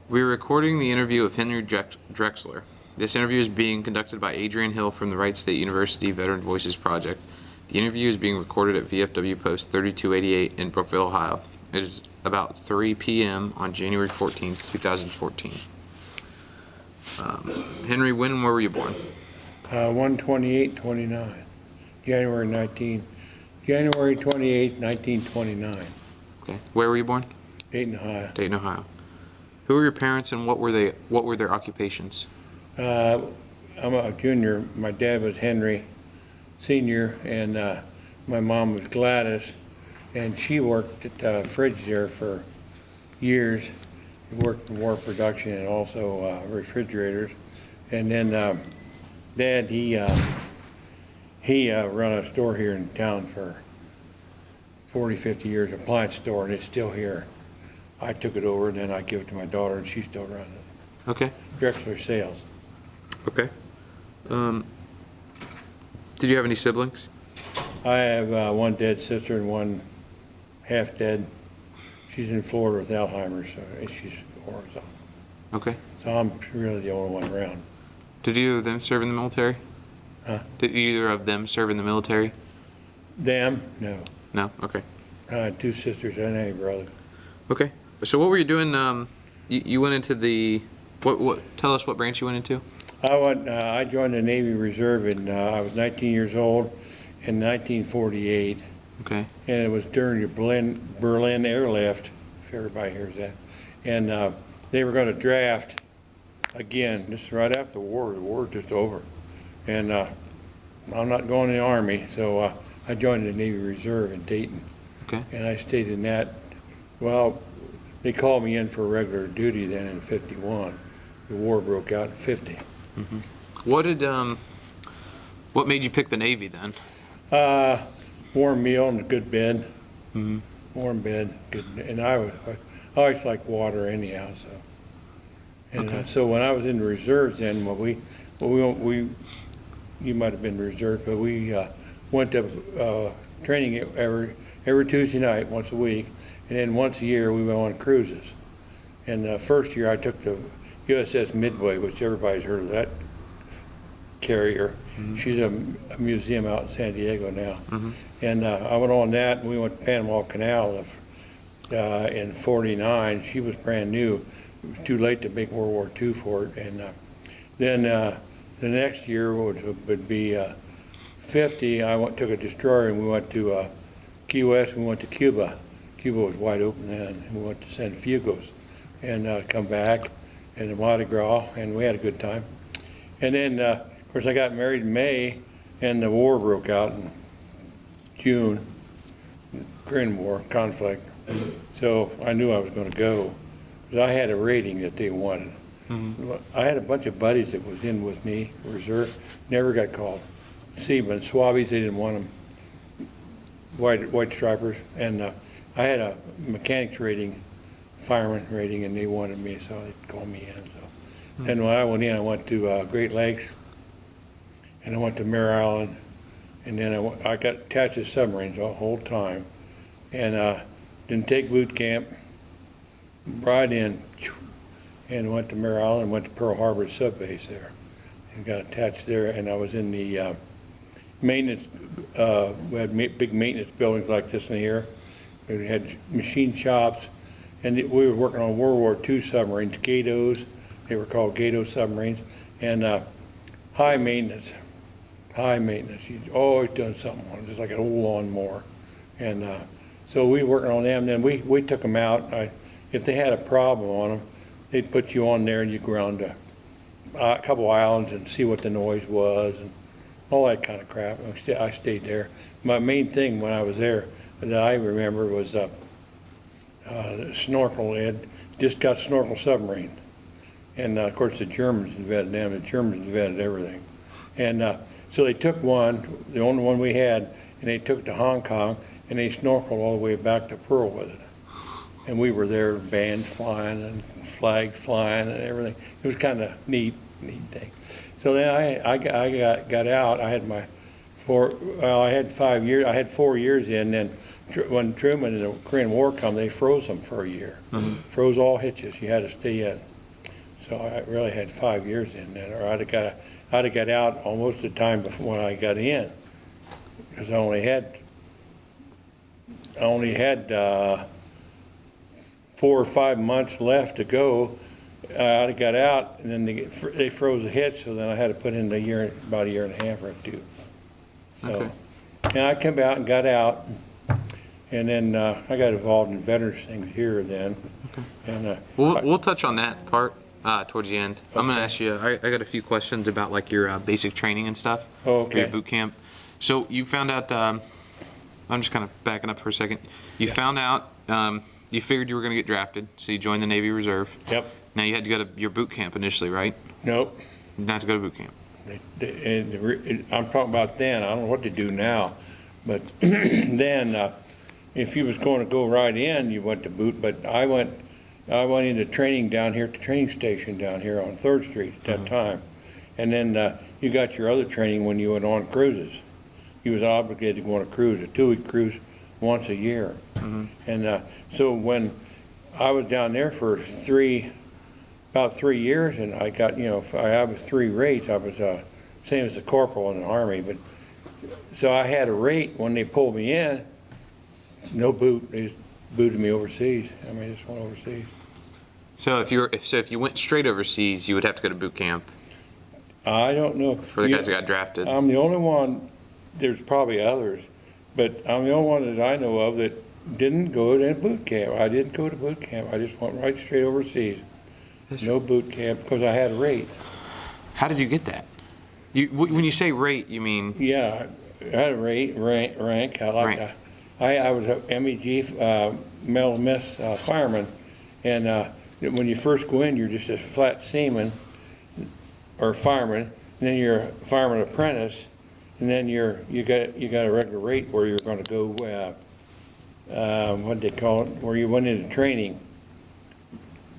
We're recording the interview of Henry Drexler. This interview is being conducted by Adrian Hill from the Wright State University Veteran Voices Project. The interview is being recorded at VFW Post 3288 in Brookville, Ohio. It is about 3 p.m. on January 14th, 2014. Henry, when and where were you born? 1/28/29, January 28th, 1929. Okay. Where were you born? Dayton, Ohio. Dayton, Ohio. Who were your parents and what were their occupations? I'm a junior. My dad was Henry Sr. and my mom was Gladys, and she worked at the fridge there for years. She worked in war production and also refrigerators. And then Dad, he run a store here in town for 40, 50 years, appliance store, and it's still here. I took it over, and then I give it to my daughter, and she still runs it. Okay. Drexler Sales. Okay. Did you have any siblings? I have one dead sister and one half dead. She's in Florida with Alzheimer's, so she's horizontal. Okay. So I'm really the only one around. Did either of them serve in the military? Huh? Did either of them serve in the military? Them? No. No? Okay. I had two sisters and a brother. Okay. So what were you doing? You went into the, tell us what branch you went into? I joined the Navy Reserve and I was 19 years old in 1948. Okay. And it was during the Berlin airlift, if everybody hears that. And they were going to draft again, just right after the war. The war was just over. And I'm not going in the Army, so I joined the Navy Reserve in Dayton. Okay. And I stayed in that. Well, they called me in for regular duty then in '51. The war broke out in '50. Mm-hmm. What made you pick the Navy then? Warm meal and a good bed. Mm-hmm. Warm bed, good. And I always liked water anyhow. So. And okay. So when I was in the reserves, then you might have been reserved, but we went to training every Tuesday night, once a week, and then once a year we went on cruises. And the first year I took the USS Midway, which everybody's heard of that carrier. Mm-hmm. She's a museum out in San Diego now. Mm-hmm. And I went on that, and we went to Panama Canal in '49. She was brand new. It was too late to make World War II for it. And then the next year would be '50. I took a destroyer, and we went to Key West, and we went to Cuba. Cuba was wide open then, and we went to San Fugos and come back and the Mardi Gras, and we had a good time. And then, of course, I got married in May, and the war broke out in June, Korean War, conflict. So I knew I was going to go, because I had a rating that they wanted. Mm-hmm. I had a bunch of buddies that was in with me, reserve, never got called. Seamen, Swabbies, they didn't want them. White stripers, and I had a mechanics rating, fireman rating, and they wanted me, so they called me in. So, and when I went in, I went to Great Lakes, and I went to Mare Island, and then I got attached to submarines the whole time, and didn't take boot camp, brought in, and went to Mare Island, and went to Pearl Harbor sub base there, and got attached there, and I was in the maintenance. We had big maintenance buildings like this in here. We had machine shops, and we were working on World War II submarines, Gatos. They were called Gato submarines, and high maintenance. High maintenance. You'd always done something on it, just like an old lawnmower. And so we were working on them. Then we took them out. If they had a problem on them, they'd put you on there, and you go around a couple islands and see what the noise was and all that kind of crap. I stayed there. My main thing when I was there that I remember was snorkel. They had just got snorkel submarine. And of course the Germans invented them. The Germans invented everything. And so they took one, the only one we had, and they took it to Hong Kong, and they snorkeled all the way back to Pearl with it. And we were there, bands flying and flags flying and everything. It was kind of neat thing. So then I got out. I had I had 5 years. I had 4 years in. Then when Truman and the Korean War come, they froze them for a year. Mm-hmm. Froze all hitches. You had to stay in. So I really had 5 years in then, or I'd have got out almost the time before when I got in, because I only had 4 or 5 months left to go. I'd have got out, and then they froze ahead, so then I had to put in about a year and a half or 2. So, Okay. and I came out and got out, and then I got involved in veterans things here then. Okay. And We'll touch on that part towards the end. I'm gonna Okay. ask you. I got a few questions about like your basic training and stuff. Oh, For your okay. boot camp. So you found out. I'm just kind of backing up for a second. You found out. You figured you were gonna get drafted, so you joined the Navy Reserve. Yep. Now you had to go to your boot camp initially, right? Nope. Not to go to boot camp. I'm talking about then. I don't know what to do now, but then if you was going to go right in, you went to boot. But I went into training down here at the training station down here on 3rd Street at that time, and then you got your other training when you went on cruises. You was obligated to go on a cruise, a 2-week cruise once a year, and so when I was down there for about 3 years, and I got, I was 3 rates. I was same as a corporal in the Army, but so I had a rate when they pulled me in. No boot, they just booted me overseas. I mean, I just went overseas. So if you went straight overseas, you would have to go to boot camp I don't know. for the guys that got drafted. I'm the only one. There's probably others, but I'm the only one that I know of that didn't go to boot camp. I didn't go to boot camp. I just went right straight overseas. No boot camp because I had a rate. How did you get that? When you say rate, you mean? Yeah, I had a rank. I like Rank. I was a MEG male miss fireman, and when you first go in, you're just a flat seaman or fireman, and then you're a fireman apprentice, and then you got a regular rate where you're going to go. What they call it? Where you went into training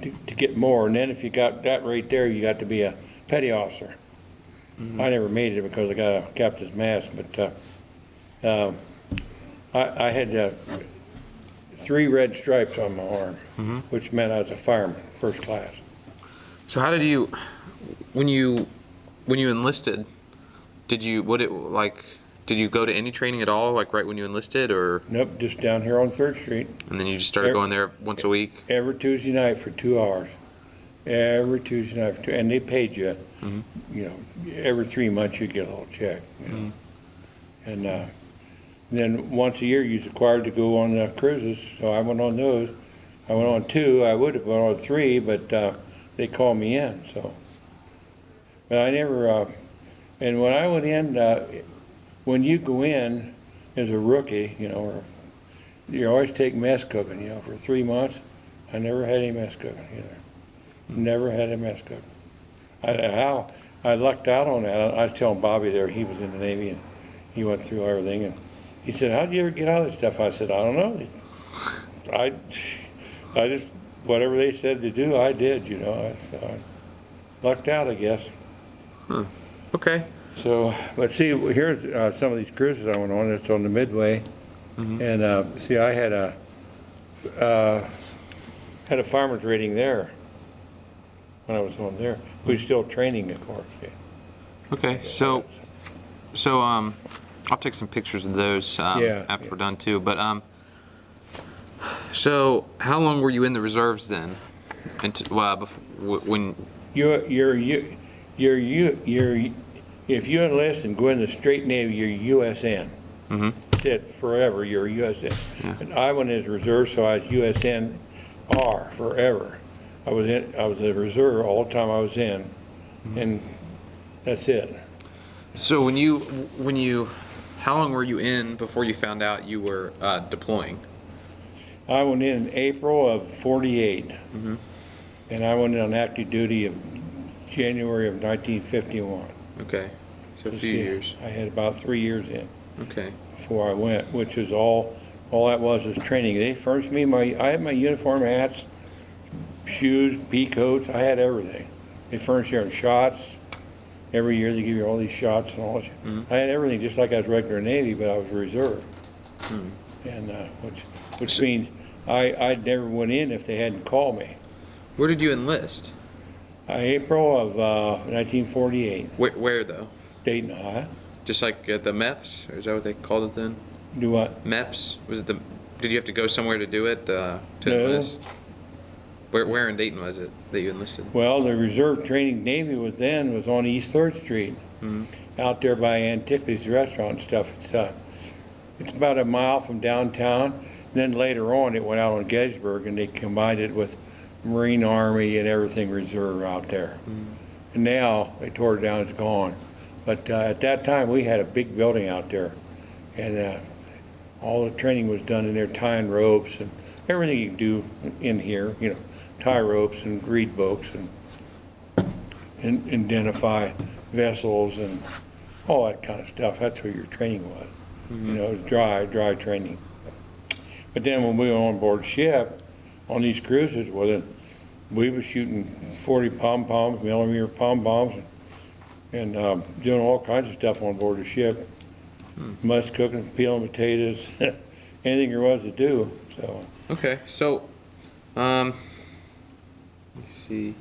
to get more, and then if you got that rate there, you got to be a petty officer. I never made it because I got a captain's mast, but I had 3 red stripes on my arm, which meant I was a fireman, first class. So how did you, when you enlisted, did you go to any training at all, like right when you enlisted, or? Nope, just down here on 3rd Street. And then you just started going there once a week? Every Tuesday night for 2 hours. Every Tuesday night for 2, and they paid you, every 3 months you get a little check, And then once a year you was required to go on cruises, so I went on those. I went on 2, I would have gone on 3, but they called me in, so. But I never, and when I went in, when you go in as a rookie, you always take mess cooking, for 3 months. I never had any mess cooking either. Never had a mess cooking. I lucked out on that. I was telling Bobby there, he was in the Navy, and he went through everything, and he said, "How'd you ever get out of this stuff?" I said, "I don't know. I just, whatever they said to do, I did, I lucked out, I guess." Okay. So, let's see, here's some of these cruises I went on. It's on the Midway. And see, I had a fireman's rating there when I was on there. We were still training, of course. Yeah. Okay, so I'll take some pictures of those after we're done too. But so how long were you in the reserves then? When if you enlist and go in the straight Navy, you're USN. That's it, forever. You're USN. Yeah. And I went as reserve, so I was USNR forever. I was a reserve all the time I was in, and that's it. So how long were you in before you found out you were deploying? I went in April of '48, and I went in on active duty of January of 1951. Okay, so a few years. I had about 3 years in. Okay. Before I went, which is all that was training. They furnished me I had my uniform, hats, shoes, pea coats. I had everything. They furnished you shots. Every year they give you all these shots and all that. I had everything just like I was regular Navy, but I was reserve. And which means I never went in if they hadn't called me. Where did you enlist? April of 1948, Where though? Dayton, Ohio. Just like at the MEPS, or is that what they called it then? Do what? MEPS? Was it the? Did you have to go somewhere to do it to No. enlist? Where in Dayton was it that you enlisted? Well, the Reserve Training Navy was on East 3rd Street, out there by Antiquities Restaurant and stuff. It's about a mile from downtown. Then later on, it went out on Gettysburg, and they combined it with Marine Army and everything reserve out there. And now they tore it down, it's gone. But at that time, we had a big building out there, and all the training was done in there, tying ropes and everything you can do in here, you know, tie ropes and read books and identify vessels and all that kind of stuff. That's what your training was. You know, it was dry training. But then when we were on board ship, on these cruises, well, then we were shooting 40 pom-poms, millimeter pom-poms, and doing all kinds of stuff on board the ship. Must cooking, peeling potatoes, anything there was to do. So. Okay, so let's see.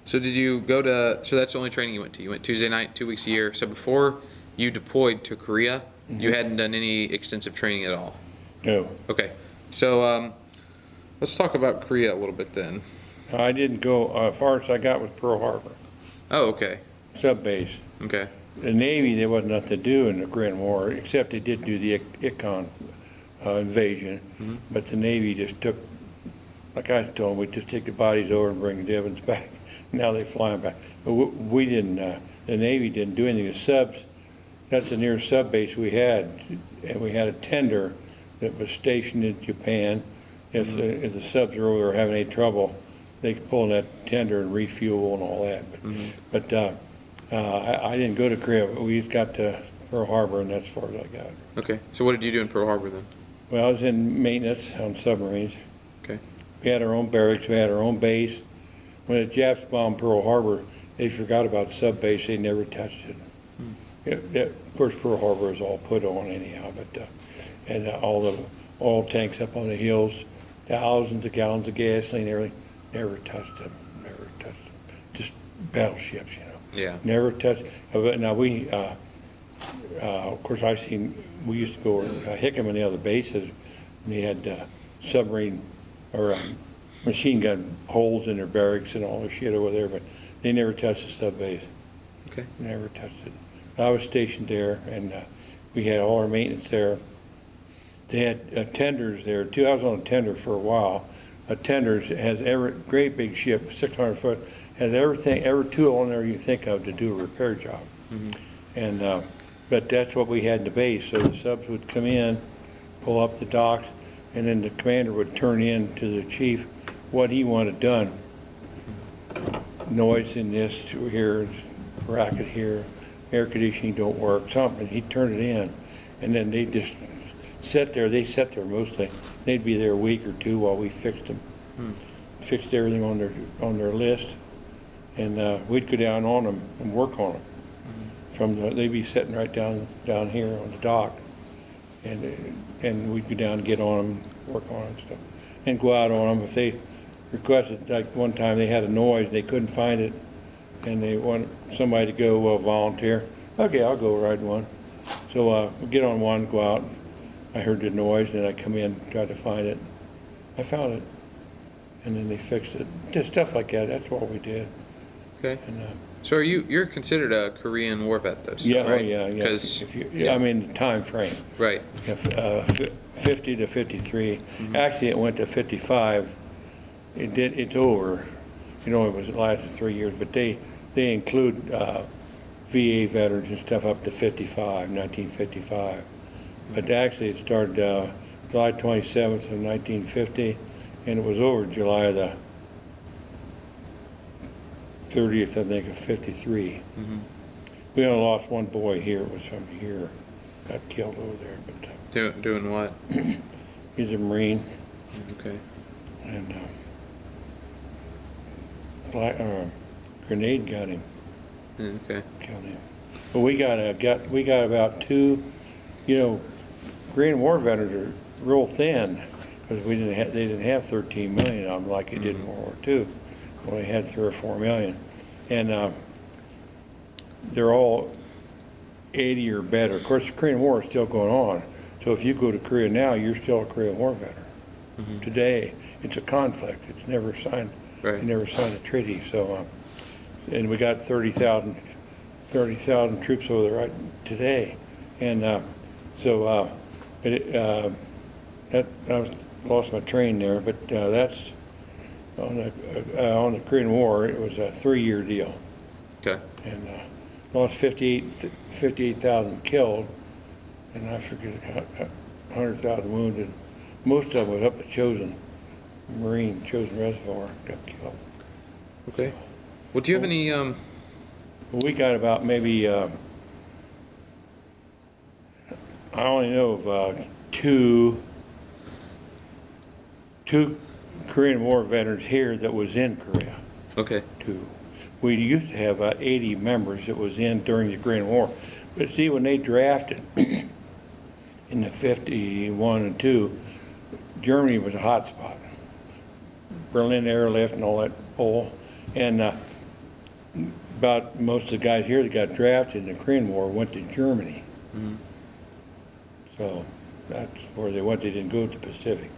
So did you go to? So that's the only training you went to. You went Tuesday night, 2 weeks a year. So before you deployed to Korea, you hadn't done any extensive training at all. No. Okay, so let's talk about Korea a little bit then. I didn't go, as far as I got was Pearl Harbor. Oh, okay. Sub base. Okay. The Navy, there wasn't nothing to do in the Korean War, except they did do the Icon invasion. But the Navy just took, like I told them, we just take the bodies over and bring the Devons back. Now they fly them back. But we didn't, the Navy didn't do anything. The subs, that's the nearest sub base we had. And we had a tender that was stationed in Japan. If the subs were over having any trouble, they could pull in that tender and refuel and all that. But I didn't go to Korea. We just got to Pearl Harbor, and that's as far as I got. Okay. So what did you do in Pearl Harbor then? Well, I was in maintenance on submarines. Okay. We had our own barracks. We had our own base. When the Japs bombed Pearl Harbor, they forgot about sub base. They never touched it. Of course, Pearl Harbor was all put on anyhow, but and all the oil tanks up on the hills, thousands of gallons of gasoline, everything. Never touched them. Never touched them. Just battleships, you know. Yeah. Never touched. Now we, of course, we used to go Hickam and the other bases, and they had submarine or machine gun holes in their barracks and all the shit over there, but they never touched the sub base. Okay. Never touched it. I was stationed there, and we had all our maintenance there. They had tenders there too. I was on a tender for a while. A tender has every great big ship, 600 foot, has everything, every tool on there you think of to do a repair job. And but that's what we had in the base. So the subs would come in, pull up the docks, and then the commander would turn in to the chief what he wanted done. Noise in this here, racket here, air conditioning don't work, something. He'd turn it in, and then they just sit there. They sat there mostly. They'd be there a week or two while we fixed them, fixed everything on their list, and we'd go down on them and work on them. They'd be sitting right down here on the dock, and we'd go down and get on them, work on them and stuff, and go out on them if they requested. Like one time they had a noise, they couldn't find it, and they wanted somebody to go volunteer. Okay, I'll go ride one. So we get on one, go out. I heard the noise, and I come in, tried to find it. I found it, and then they fixed it. Just stuff like that. That's what we did. Okay. And, so you're considered a Korean War vet though? yeah, right? oh yeah, yeah. Because I mean the time frame. Right. 50 to 53. Actually, it went to 55. It's over. You know, it lasted 3 years, but they include VA veterans and stuff up to 55, 1955. But actually, it started July 27th of 1950, and it was over July the 30th, I think, of 53. We only lost one boy here. It was from here. Got killed over there. But doing what? he's a Marine. Okay. And grenade got him. Okay. Killed him. But we got about two. You know, Korean War veterans are real thin because they didn't have 13 million of them like they did in World War II. only had 3 or 4 million. And they're all 80 or better. Of course, the Korean War is still going on. So if you go to Korea now, you're still a Korean War veteran. Mm-hmm. Today, it's a conflict. It's never signed. Right. You never signed a treaty. So, and we got 30,000 troops over there right today. And but I lost my train there. But that's on the Korean War. It was a 3-year deal. Okay. And lost 58,000 killed, and I forget 100,000 wounded. Most of them was up at Chosin Reservoir, got killed. Okay. Well, do you have any? We got about maybe I only know of two Korean War veterans here that was in Korea. Okay. Two. We used to have about 80 members that was in during the Korean War. But see, when they drafted in the 51 and 2, Germany was a hot spot. Berlin airlift and all that bull. And about most of the guys here that got drafted in the Korean War went to Germany. Mm-hmm. So that's where they went. They didn't go to the Pacific.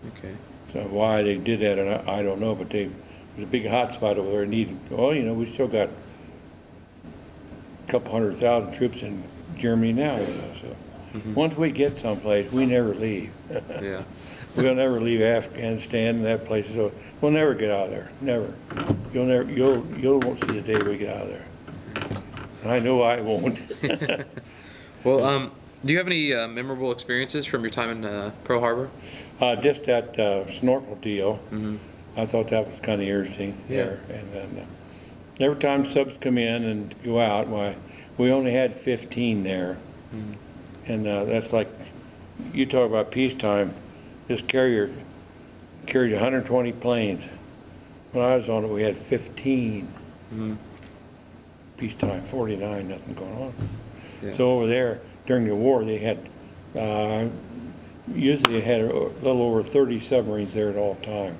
Okay. So why they did that, I don't know, but it was a big hot spot over there. Needed, well, you know, we still got a couple 100,000 troops in Germany now, you know, so. Mm-hmm. Once we get someplace, we never leave. Yeah. We'll never leave Afghanistan and that place. So we'll never get out of there. Never. You won't see the day we get out of there. And I know I won't. Well, do you have any memorable experiences from your time in Pearl Harbor? Just that snorkel deal. Mm-hmm. I thought that was kind of interesting. Yeah. There. And then every time subs come in and go out, why, we only had 15 there. Mm-hmm. And that's like, you talk about peacetime, this carrier carried 120 planes. When I was on it, we had 15. Mm-hmm. Peacetime, 49, nothing going on. Yeah. So over there, during the war, they had, usually they had a little over 30 submarines there at all time.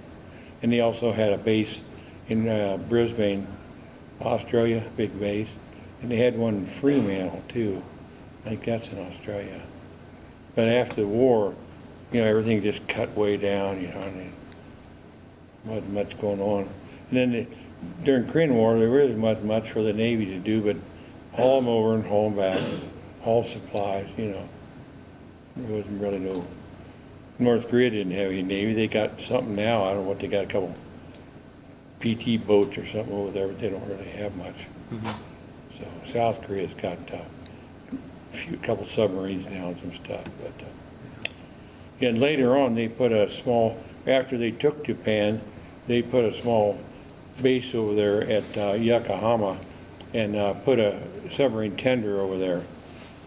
And they also had a base in Brisbane, Australia, big base. And they had one in Fremantle too. I think that's in Australia. But after the war, you know, everything just cut way down, you know, and there wasn't much going on. And then during Korean War, there really wasn't much for the Navy to do but haul them over and haul them back, haul supplies, you know. There wasn't really no, North Korea didn't have any Navy. They got something now, I don't know what, they got a couple PT boats or something over there, but they don't really have much. Mm-hmm. So South Korea's got a couple submarines now and some stuff. But and later on, they put a small, after they took Japan, they put a small base over there at Yokohama and put a submarine tender over there.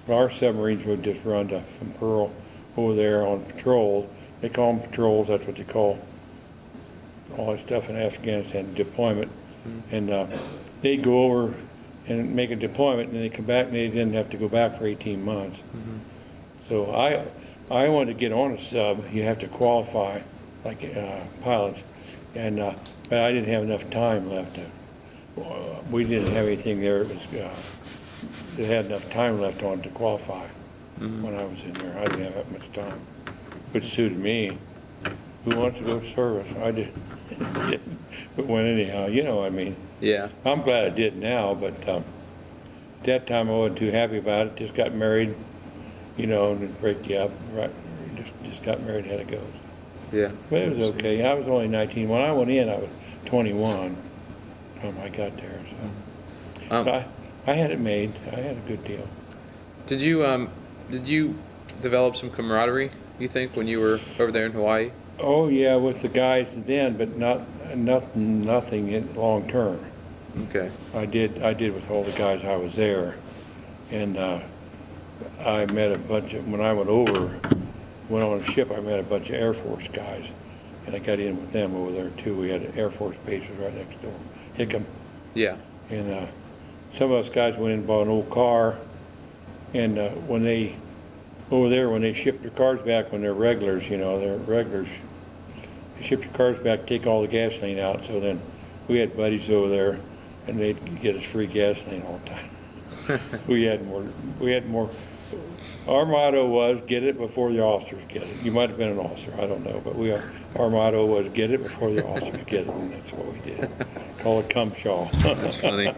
Our submarines would just run from Pearl over there on patrol. They call them patrols, that's what they call all that stuff in Afghanistan, deployment. Mm-hmm. And they'd go over and make a deployment, and they come back, and they didn't have to go back for 18 months. Mm-hmm. So I wanted to get on a sub. You have to qualify, like pilots, and but I didn't have enough time left. We didn't have anything there. It was it had enough time left on to qualify. Mm-hmm. When I was in there. I didn't have that much time, which suited me. Who wants to go to service? I didn't. But went anyhow, you know what I mean. Yeah. I'm glad I did now, but at that time I wasn't too happy about it. Just got married, you know, and it break you up. Right, just got married, had to go. Yeah. But it was okay. I was only 19. When I went in, I was 21 when I got there. So I had it made. I had a good deal. Did you develop some camaraderie, you think, when you were over there in Hawaii? Oh yeah, with the guys then, but nothing in long term. Okay. I did with all the guys I was there, and I met a bunch of, when I went on a ship, I met a bunch of Air Force guys, and I got in with them over there too. We had an Air Force base right next door, Hickam. Yeah. And some of us guys went in and bought an old car, and when they ship their cars back, when they're regulars, you know, they ship your cars back, take all the gasoline out, so then we had buddies over there, and they'd get us free gasoline all the time. We had more. Our motto was, get it before the officers get it. You might have been an officer, I don't know, but our motto was, get it before the officers get it, and that's what we did. Call it Cumshaw. That's funny.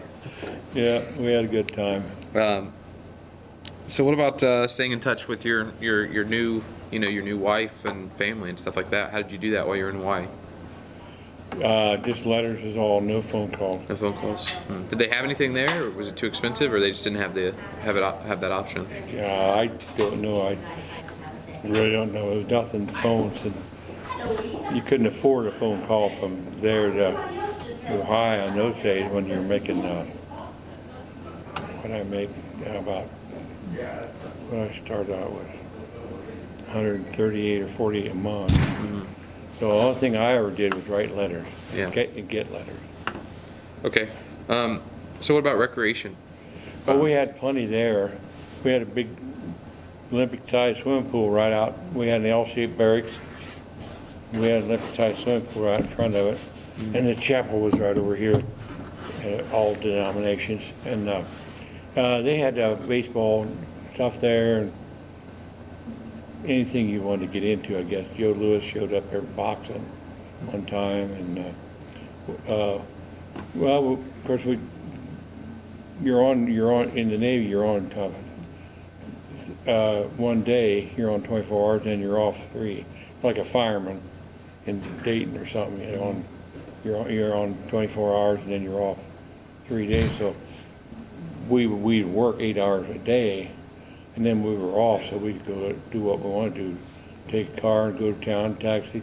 Yeah, we had a good time. So what about staying in touch with your new, your new wife and family and stuff like that? How did you do that while you were in Hawaii? Just letters is all, no phone calls. No phone calls. Did they have anything there, or was it too expensive, or they just didn't have that option? I don't know. I really don't know. There was nothing phones, and you couldn't afford a phone call from there to Ohio in those days when you were making what I made about when I started out with 138 or 48 a month. So the only thing I ever did was write letters. Yeah. Get letters. Okay. So what about recreation? Well, we had plenty there. We had a big Olympic-sized swimming pool right out. We had an L-shaped barracks. We had an Olympic-sized swimming pool right in front of it. And the chapel was right over here, all denominations. And they had baseball stuff there, and anything you wanted to get into, I guess. Joe Louis showed up there boxing one time, and well, of course, you're on in the Navy. You're on one day. You're on 24 hours, and you're off 3, like a fireman in Dayton or something. You're on 24 hours, and then you're off 3 days. So we'd work 8 hours a day, and then we were off, so we'd go do what we wanted to do. Take a car and go to town, taxi,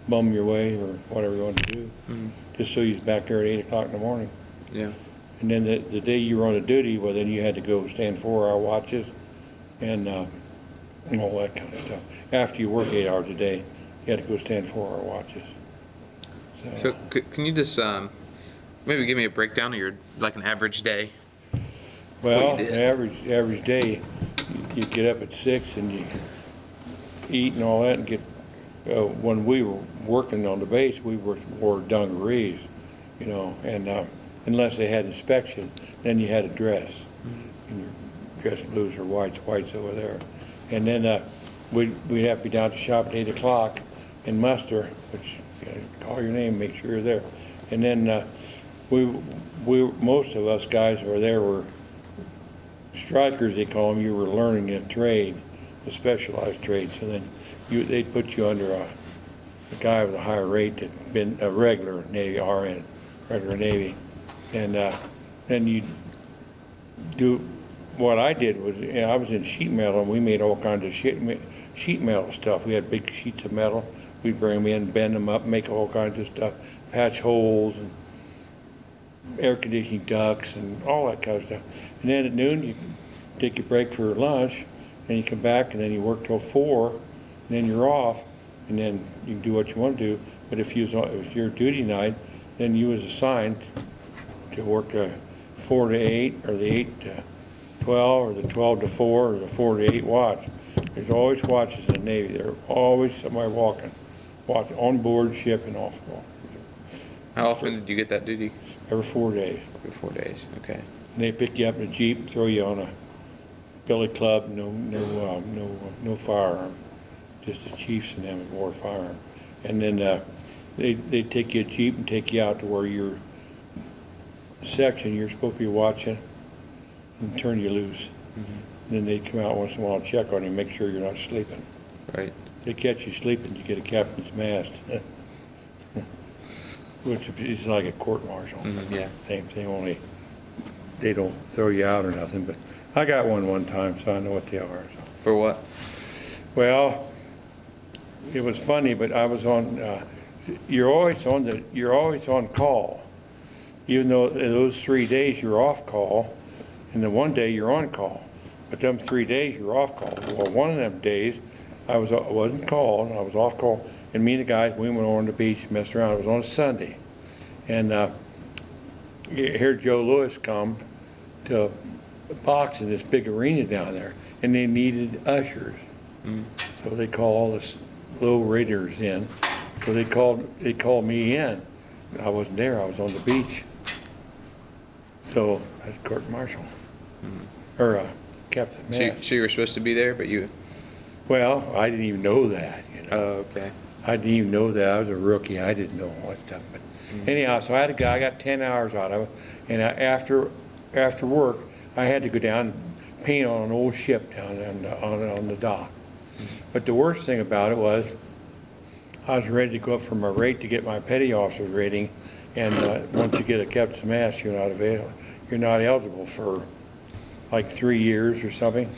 bum your way, or whatever you want to do, just so you're back there at 8 o'clock in the morning. Yeah. And then the day you were on a duty, well, then you had to go stand 4-hour watches and all that kind of stuff. After you work 8 hours a day, you had to go stand 4-hour watches. So can you just maybe give me a breakdown of like an average day? Well, average day, you get up at 6 and you eat and all that, and get. When we were working on the base, we wore dungarees, and unless they had inspection, then you had to dress. And your dress blues or whites over there, and then we'd have to be down at the shop at 8 o'clock and muster, which you gotta call your name, make sure you're there, and then most of us guys were there were strikers, they call them. You were learning a trade, a specialized trade. So then they'd put you under a guy with a higher rate that'd been a regular Navy RN, regular Navy, and then you do. What I did was, I was in sheet metal, and we made all kinds of sheet metal stuff. We had big sheets of metal. We'd bring them in, bend them up, make all kinds of stuff, patch holes and air conditioning ducts and all that kind of stuff. And then at noon you take your break for lunch, and you come back, and then you work till 4, and then you're off, and then you can do what you want to do. But if it was your duty night, then you was assigned to work the 4 to 8, or the 8 to 12, or the 12 to 4, or the 4 to 8 watch. There's always watches in the Navy. There's always somebody watching on board ship and off board. How often did you get that duty? Every 4 days. Every 4 days. Okay. And they pick you up in a Jeep, throw you on a billy club, no firearm. Just the chiefs and them wore a firearm. And then they take you a Jeep and take you out to where your section you're supposed to be watching, and turn you loose. Then they come out once in a while and check on you, make sure you're not sleeping. Right. If they catch you sleeping, you get a captain's mast. Which is like a court martial. Yeah. Same thing, only they don't throw you out or nothing. But I got one time, so I know what they are. So. For what? Well, it was funny, but I was on. You're always on call, even though those 3 days you're off call, and the one day you're on call. But them 3 days you're off call. Well, one of them days I wasn't called. I was off call. And me and the guys, we went over on the beach, messed around. It was on a Sunday. And here Joe Louis come to box in this big arena down there. And they needed ushers. So they called all the low raters in. So they called me in. I wasn't there, I was on the beach. So, that's court martial. Or Captain Mass. So you were supposed to be there, but you... Well, I didn't even know that, you know. Oh, okay. I didn't even know that. I was a rookie. I didn't know all that stuff. But anyhow, so I got 10 hours out of it. And after work, I had to go down and paint on an old ship down on the dock. But the worst thing about it was I was ready to go up for my rate to get my petty officer's rating. And once you get a captain's mast, you're not eligible for like 3 years or something.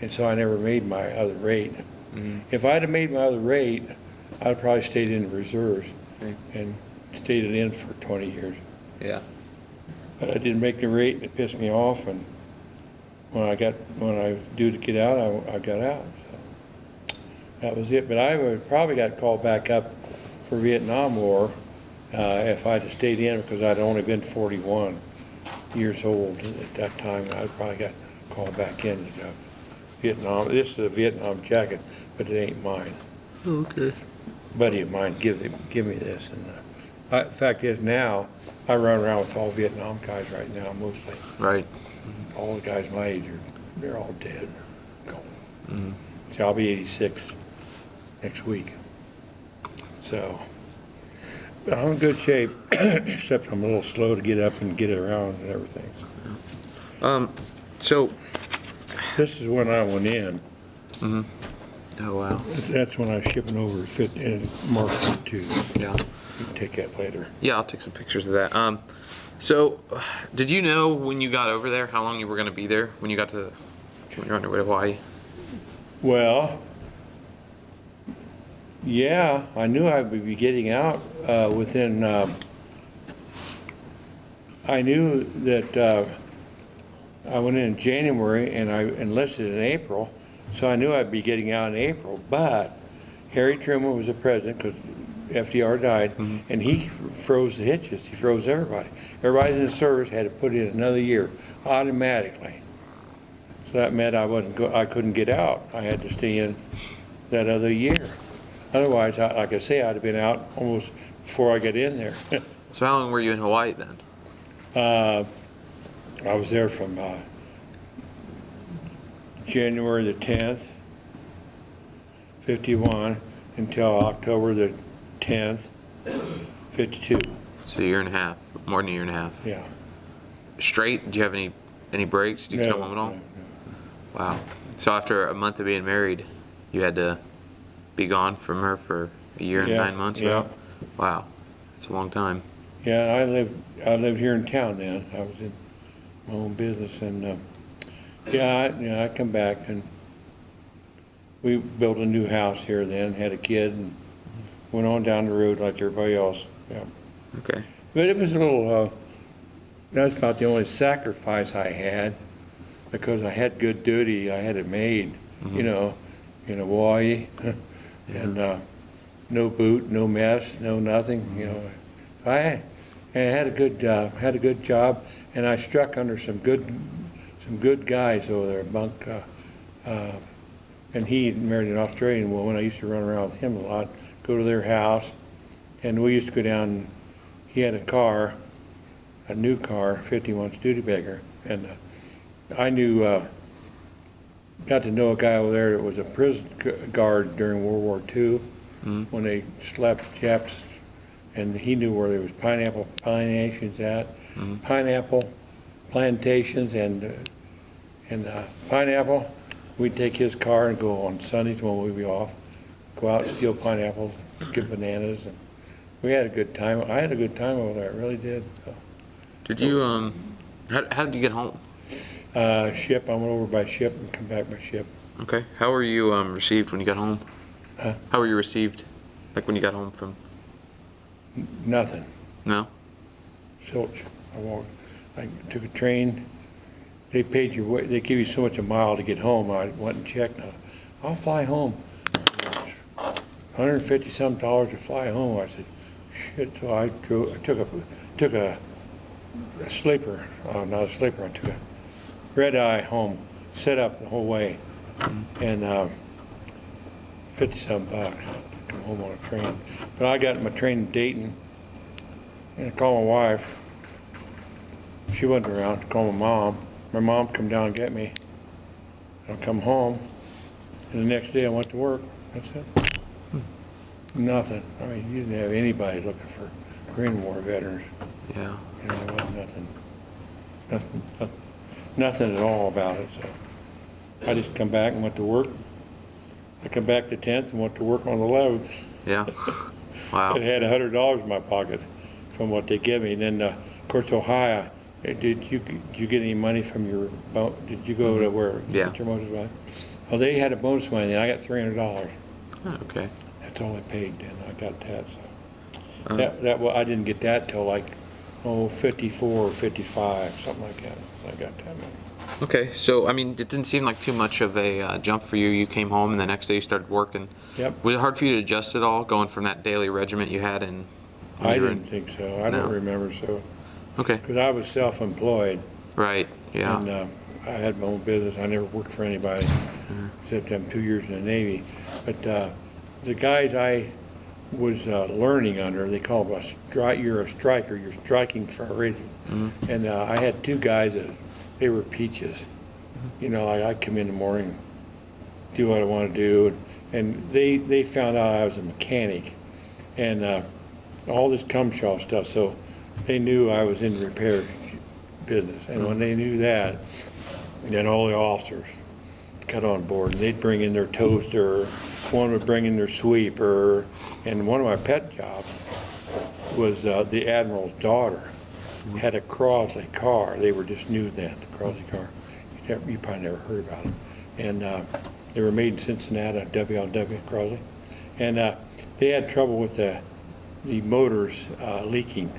And so I never made my other rate. If I'd have made my other rate, I'd have probably stayed in the reserves and stayed in for 20 years. Yeah. But I didn't make the rate, and it pissed me off. And when I was due to get out, I got out. So that was it. But I would probably got called back up for Vietnam War if I'd have stayed in, because I'd only been 41 years old at that time. I probably got called back in to Vietnam. This is a Vietnam jacket, but it ain't mine. Okay. Buddy of mine give me this, and the fact is now I run around with all Vietnam guys right now, mostly. Right. All the guys my age they're all dead, gone. So I'll be 86 next week. So but I'm in good shape, except I'm a little slow to get up and get around and everything. So this is when I went in. Oh wow. That's when I was shipping over in Mark 2. Yeah. You can take that later. Yeah, I'll take some pictures of that. So did you know when you got over there how long you were going to be there when you got to when you're on your way to Hawaii? Well, yeah, I knew I would be getting out within. I knew that I went in January and I enlisted in April, so I knew I'd be getting out in April. But Harry Truman was the president because FDR died, and he froze the hitches. He froze everybody. Everybody in the service had to put in another year automatically. So that meant I couldn't get out. I had to stay in that other year. Otherwise, like I say, I'd have been out almost before I got in there. So how long were you in Hawaii then? I was there from January the 10th, 51, until October the 10th, 52. So a year and a half, more than a year and a half. Yeah. Straight? Did you have any breaks? Did you come home at all? No. Wow. So after a month of being married, you had to be gone from her for a year and 9 months? Yeah. Wow. That's a long time. Yeah, I lived here in town then. I was in my own business, and I come back, and we built a new house here then, had a kid, and went on down the road like everybody else. Yeah. Okay. But it was a little, that's about the only sacrifice I had, because I had good duty. I had it made, you know, in Hawaii, and no boot, no mess, no nothing, you know. I had a good job, and I struck under some good guys over there. Bunk, and he married an Australian woman. I used to run around with him a lot, go to their house, and we used to go down. He had a car, a new car, 51 Studebaker, and I got to know a guy over there that was a prison guard during World War II when they slapped the Japs, and he knew where there was pineapple plantations at, pineapple plantations, and pineapple. We'd take his car and go on Sundays when we'd be off, go out and steal pineapples, get bananas, and we had a good time. I had a good time over there, I really did. So. Did you, how did you get home? Ship. I went over by ship and come back by ship. Okay. How were you received when you got home? Huh? How were you received, like when you got home from? Nothing. No? Zilch. I took a train. They paid your way. They give you so much a mile to get home. I went and checked. I'll fly home. $150-some to fly home. I said, shit. So I took a sleeper. Not a sleeper. I took a red eye home. Set up the whole way, and $50-some. Come home on a train. But I got my train in Dayton, and I called my wife. She wasn't around. I called my mom. My mom come down and get me. I come home, and the next day I went to work. That's it. Nothing. I mean, you didn't have anybody looking for Korean War veterans. Yeah. You know, there was nothing at all about it. So I just come back and went to work. I come back the 10th and went to work on the 11th. Yeah. Wow. I had $100 in my pocket from what they gave me. And then, of course, Ohio. Did you get any money from your? Did you go to where? Yeah. Get your bonus money? Well, they had a bonus money, and I got $300. Oh, okay. That's all I paid, and I got that. So well, I didn't get that till like 54 or 55, something like that. I got that money. Okay, so I mean, it didn't seem like too much of a jump for you. You came home, and the next day you started working. Yep. Was it hard for you to adjust at all, going from that daily regiment you had in? I didn't think so. I don't remember so. Okay. Because I was self-employed. Right. Yeah. And I had my own business. I never worked for anybody, except I'm 2 years in the Navy. But the guys I was learning under, they call them you're a striker. You're striking for a radio. And I had two guys that they were peaches. You know, I'd come in the morning, do what I want to do, and they found out I was a mechanic, and all this cumshaw stuff. So they knew I was in the repair business, and when they knew that, then all the officers got on board, and they'd bring in their toaster. One would bring in their sweeper, and one of my pet jobs was the admiral's daughter had a Crosley car. They were just new then, the Crosley car. You probably never heard about them. And they were made in Cincinnati, W.L.W. Crosley. And they had trouble with the motors leaking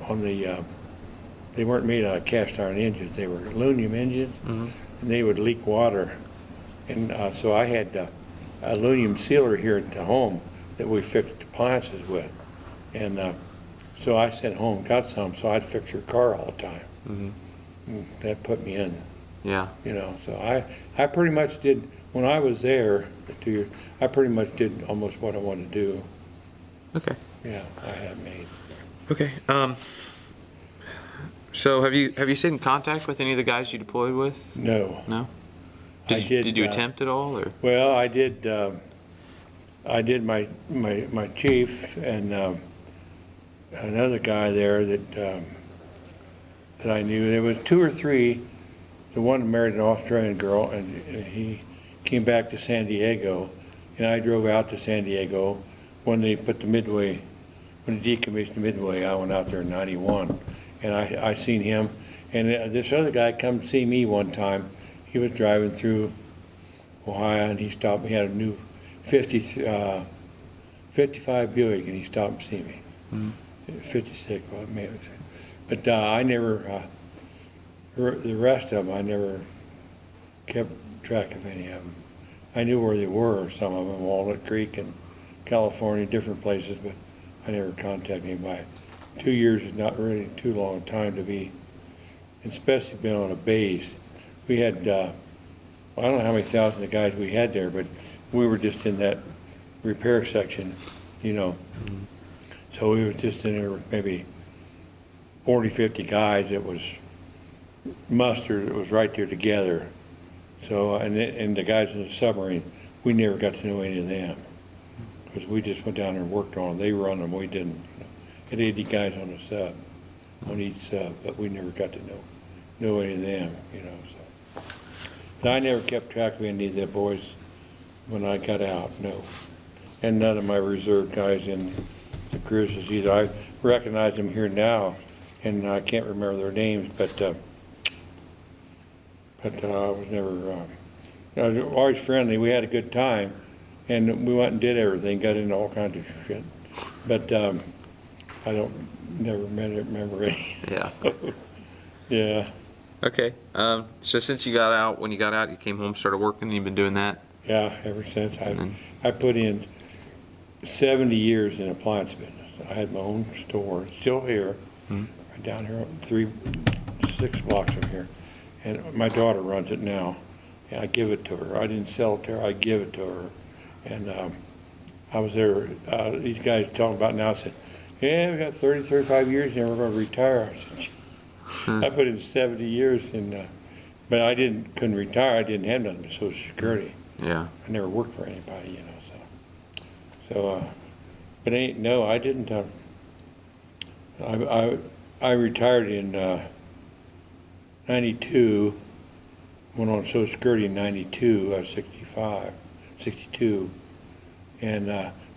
on the, they weren't made out of cast iron engines. They were aluminum engines, and they would leak water. And so I had aluminum sealer here at the home that we fixed appliances with. And so I sent home, got some, so I'd fix her car all the time. That put me in. Yeah. You know, so I pretty much did, when I was there, 2 years, I pretty much did almost what I wanted to do. Okay. Yeah, I had made. Okay. So have you stayed in contact with any of the guys you deployed with? No. No? Did you attempt at all, or? Well, I did my chief and another guy there that I knew. There was 2 or 3. The one married an Australian girl, and he came back to San Diego, and I drove out to San Diego when they put the Midway, when they decommissioned Midway. I went out there in '91, and I seen him, and this other guy come to see me one time. He was driving through Ohio, and he stopped. He had a new 55 Buick, and he stopped and see me. 56, well, maybe. But I never, the rest of them, I never kept track of any of them. I knew where they were, some of them, Walnut Creek and California, different places, but I never contacted anybody. 2 years is not really too long a time to be, especially being on a base. We had, I don't know how many thousands of guys we had there, but we were just in that repair section, you know. So we were just in there with maybe 40, 50 guys. It was mustered. It was right there together. So, and the guys in the submarine, we never got to know any of them because we just went down there and worked on them. They were on them. We didn't. Had 80 guys on the sub, on each sub, but we never got to know any of them, you know. So, and I never kept track of any of the boys when I got out. No, and none of my reserve guys in the cruises either. I recognize them here now, and I can't remember their names, but I was never, I was always friendly. We had a good time, and we went and did everything, got into all kinds of shit. But I don't never remember any. Yeah. Yeah. Okay. So since you got out, when you got out, you came home, started working, and you've been doing that? Yeah, ever since. I put in 70 years in appliance business. I had my own store, it's still here, right down here, 6 blocks from here. And my daughter runs it now. And I give it to her. I didn't sell it to her, I give it to her. And I was there, these guys talking about now said, yeah, we got 30, 35 years and we're going to retire. I said, "Gee." I put in 70 years, and but I couldn't retire. I didn't have nothing but Social Security. Yeah. I never worked for anybody, So, but no, I didn't. I retired in 92, went on Social Security in 92, I was 62, and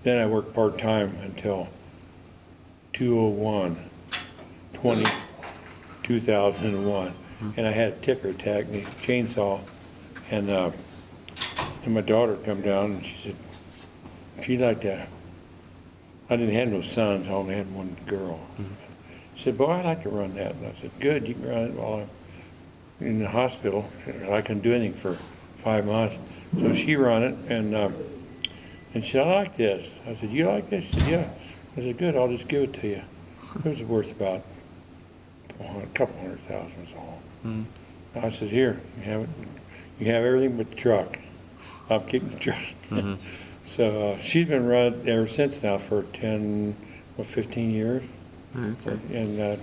then I worked part-time until 2001, and I had a ticker attack and a chainsaw, and my daughter come down and she said, she'd like to, I didn't have no sons, I only had one girl. She said, boy, I'd like to run that. And I said, good, you can run it while I'm in the hospital. I couldn't do anything for 5 months. So she run it, and she said, I like this. I said, you like this? She said, yeah. I said, good, I'll just give it to you. It was worth about a couple $100,000 was all. I said, here, you have it. You have everything but the truck. I'm keeping the truck. So she's been running ever since now for 15 years. Okay. And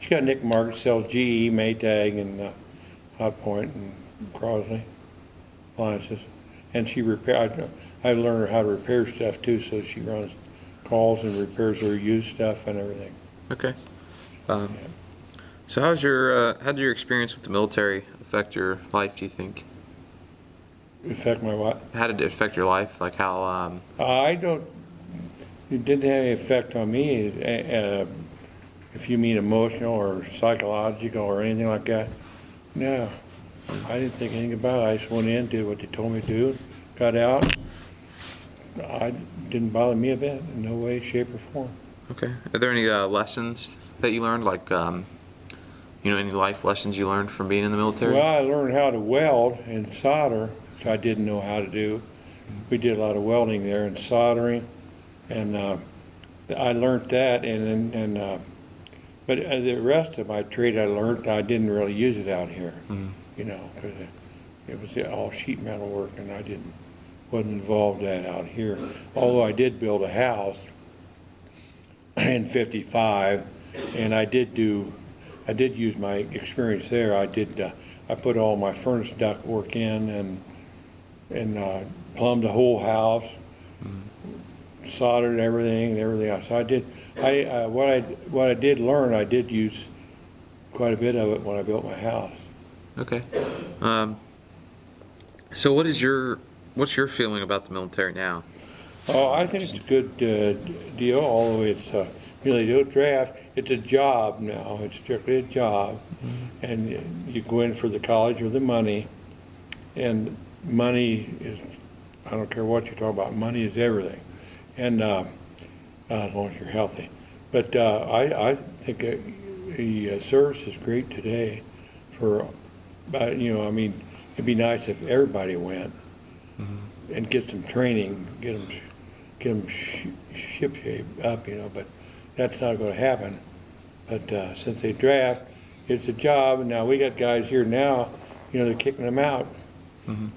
she got Nick Market, sells GE, Maytag, and Hot Point, and Crosley appliances. And she I learned her how to repair stuff too, so she runs calls and repairs her used stuff and everything. Okay. So how did your experience with the military affect your life, do you think? Affect my what? How did it affect your life? Like how, it didn't have any effect on me, if you mean emotional or psychological or anything like that. No, I didn't think anything about it. I just went in, did what they told me to do, got out. It didn't bother me a bit, in no way, shape, or form. okay. Are there any lessons that you learned, like, any life lessons you learned from being in the military? Well, I learned how to weld and solder, which I didn't know how to do. We did a lot of welding there and soldering, and I learned that. But the rest of my trade I learned, I didn't really use it out here, because it was all sheet metal work, and I wasn't involved in that out here. Although I did build a house in '55, and I did use my experience there. I put all my furnace duct work in and plumbed the whole house, soldered everything else. So what I did learn, I did use quite a bit of it when I built my house. Okay. So what's your feeling about the military now? Oh, I think it's a good deal, although it's they don't draft. It's a job now. It's strictly a job, and you go in for the college or the money, and money is, I don't care what you talk about, money is everything, and as long as you're healthy. But I think the service is great today for, it'd be nice if everybody went and get some training, get them ship shape up, but that's not going to happen. But since they draft, it's a job, and now we got guys here now, they're kicking them out.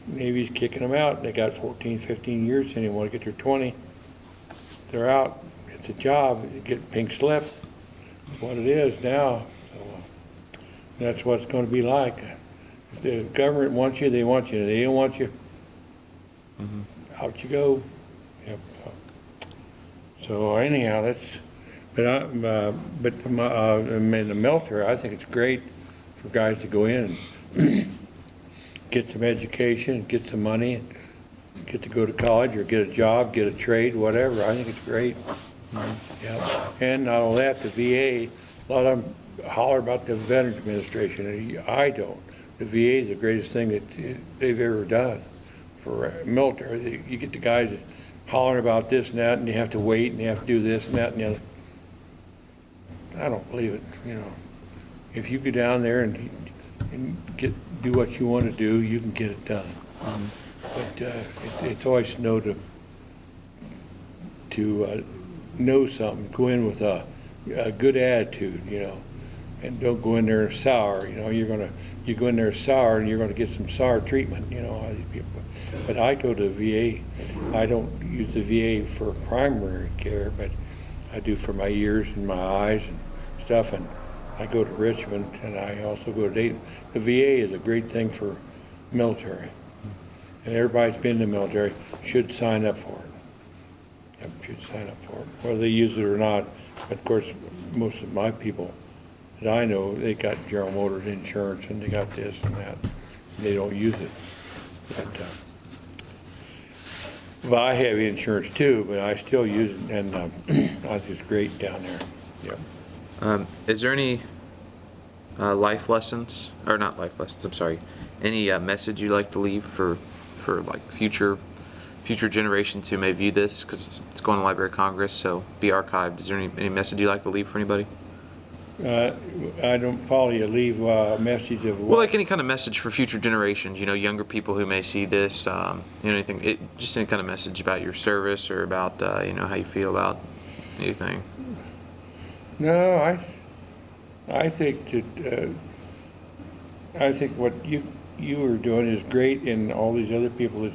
Navy's kicking them out. They got 14, 15 years and they want to get their 20. They're out. It's a job. You get pink slip. That's what it is now. So that's what it's going to be like. If the government wants you, they want you. If they don't want you, out you go. Yep. So anyhow, that's. But in the military, I think it's great for guys to go in and get some education, get some money, and get to go to college or get a job, get a trade, whatever. I think it's great. Yeah. And not only that, the VA, a lot of them holler about the Veterans Administration. I don't. The VA is the greatest thing that they've ever done for military. You get the guys that hollering about this and that, and you have to wait, and you have to do this and that and the other. I don't believe it. If you go down there and do what you want to do, you can get it done. But it's always to know something. Go in with a good attitude, and don't go in there sour. You know, you go in there sour and you're gonna get some sour treatment. You know, all these people. But I go to the VA. I don't use the VA for primary care, but I do for my ears and my eyes and stuff. And I go to Richmond, and I also go to Dayton. The VA is a great thing for military, and everybody's been in the military should sign up for it. Yep, should sign up for it, whether they use it or not. But of course, most of my people that I know, they got General Motors insurance, and they got this and that, and they don't use it. But I have insurance too, but I still use it, and I think it's great down there. Yep. Is there any life lessons, or not life lessons, I'm sorry, any message you'd like to leave for like future generations who may view this, because it's going to Library of Congress, so be archived. Is there any message you'd like to leave for anybody? I don't follow you. Leave a message of what? Well, like any kind of message for future generations, you know, younger people who may see this, you know, anything, just any kind of message about your service or about, you know, how you feel about anything. No, I think that I think what you are doing is great, and all these other people is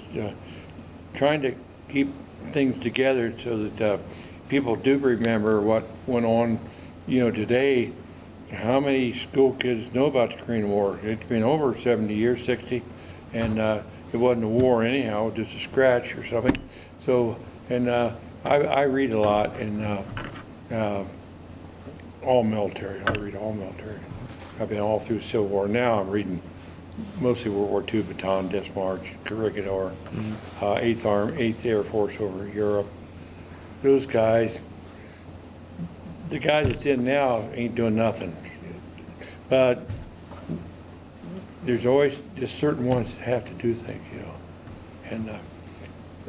trying to keep things together so that people do remember what went on. You know, today, how many school kids know about the Korean War? It's been over 70 years, 60, and it wasn't a war anyhow, just a scratch or something. So, and I read a lot, and all military. I read all military. I've been all through Civil War. Now I'm reading mostly World War II, Bataan, Death March, Corregidor, 8th Air Force over Europe. Those guys, the guy that's in now ain't doing nothing. But there's always just certain ones that have to do things, you know. And I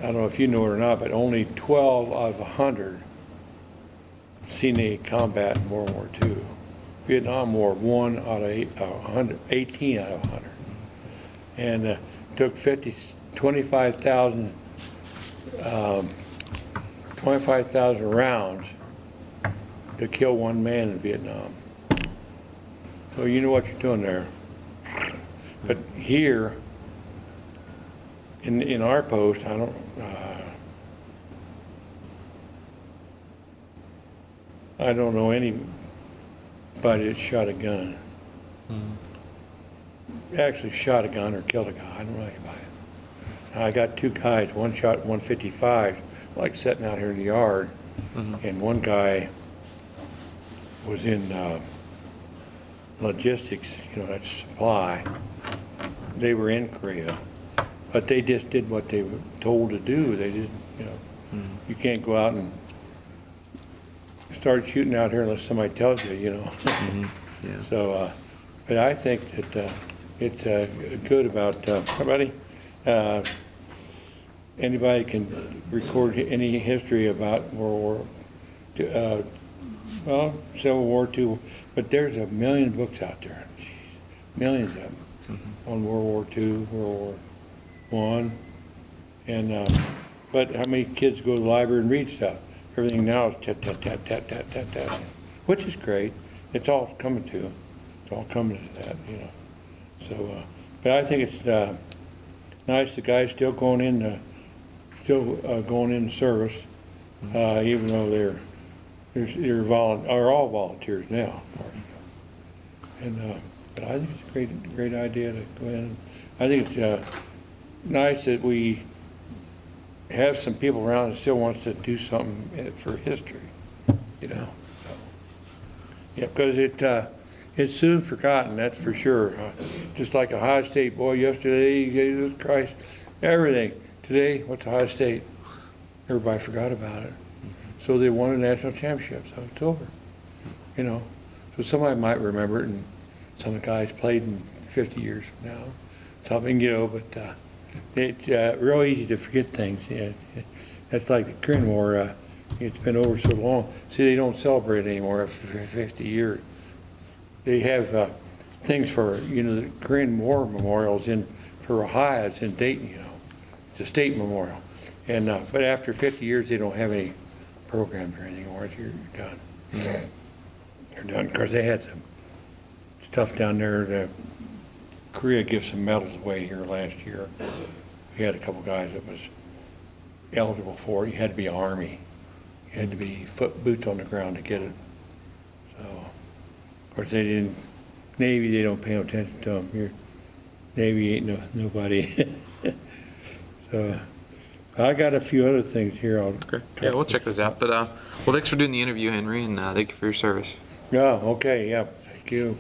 don't know if you know it or not, but only 12 out of 100 seen any combat in World War II. Vietnam War, 1 out of 100, 18 out of 100. And took 25,000 rounds to kill one man in Vietnam. So you know what you're doing there. But here, in our post, I don't know anybody that shot a gun. Actually shot a gun or killed a guy. I don't know anybody. I got 2 guys. One shot 155, like sitting out here in the yard, and one guy was in logistics, you know, that's supply. They were in Korea, but they just did what they were told to do. They didn't, you know, you can't go out and start shooting out here unless somebody tells you, you know. Yeah. So, but I think that it's good about anybody can record any history about World War, well, Civil War II, but there's a million books out there, millions of them, on World War II, World War I, and but how many kids go to the library and read stuff? Everything now is tat, tat, tat, tat, tat, tat, tat, which is great. It's all coming to them. It's all coming to that, you know. So, but I think it's nice the guys still going in the service, even though they're all volunteers now, of course. And but I think it's a great idea to go in. I think it's nice that we have some people around that still wants to do something for history, you know. So, yeah, because it's soon forgotten, that's for sure. Just like Ohio State, boy, yesterday, Jesus Christ, everything. Today, what's Ohio State? Everybody forgot about it. So they won a national championship, so it's over, you know. So somebody might remember it, and some of the guys played in 50 years from now, something, you know, but it's real easy to forget things. Yeah, that's like the Korean War. It's been over so long. See, they don't celebrate it anymore after 50 years. They have things for, you know, the Korean War memorials for Ohio. It's in Dayton, you know. It's a state memorial. And but after 50 years, they don't have any programs or anything anymore. You're done. They're done because they had some tough down there. Korea gives some medals away here last year. We had a couple guys that was eligible for it. You had to be Army. You had to be boots on the ground to get it. So, of course, they didn't. Navy, they don't pay no attention to them. Your Navy ain't nobody. So, I got a few other things here. Okay. Yeah, we'll check those out. But well, thanks for doing the interview, Henry, and thank you for your service. Yeah. Okay. Yeah. Thank you.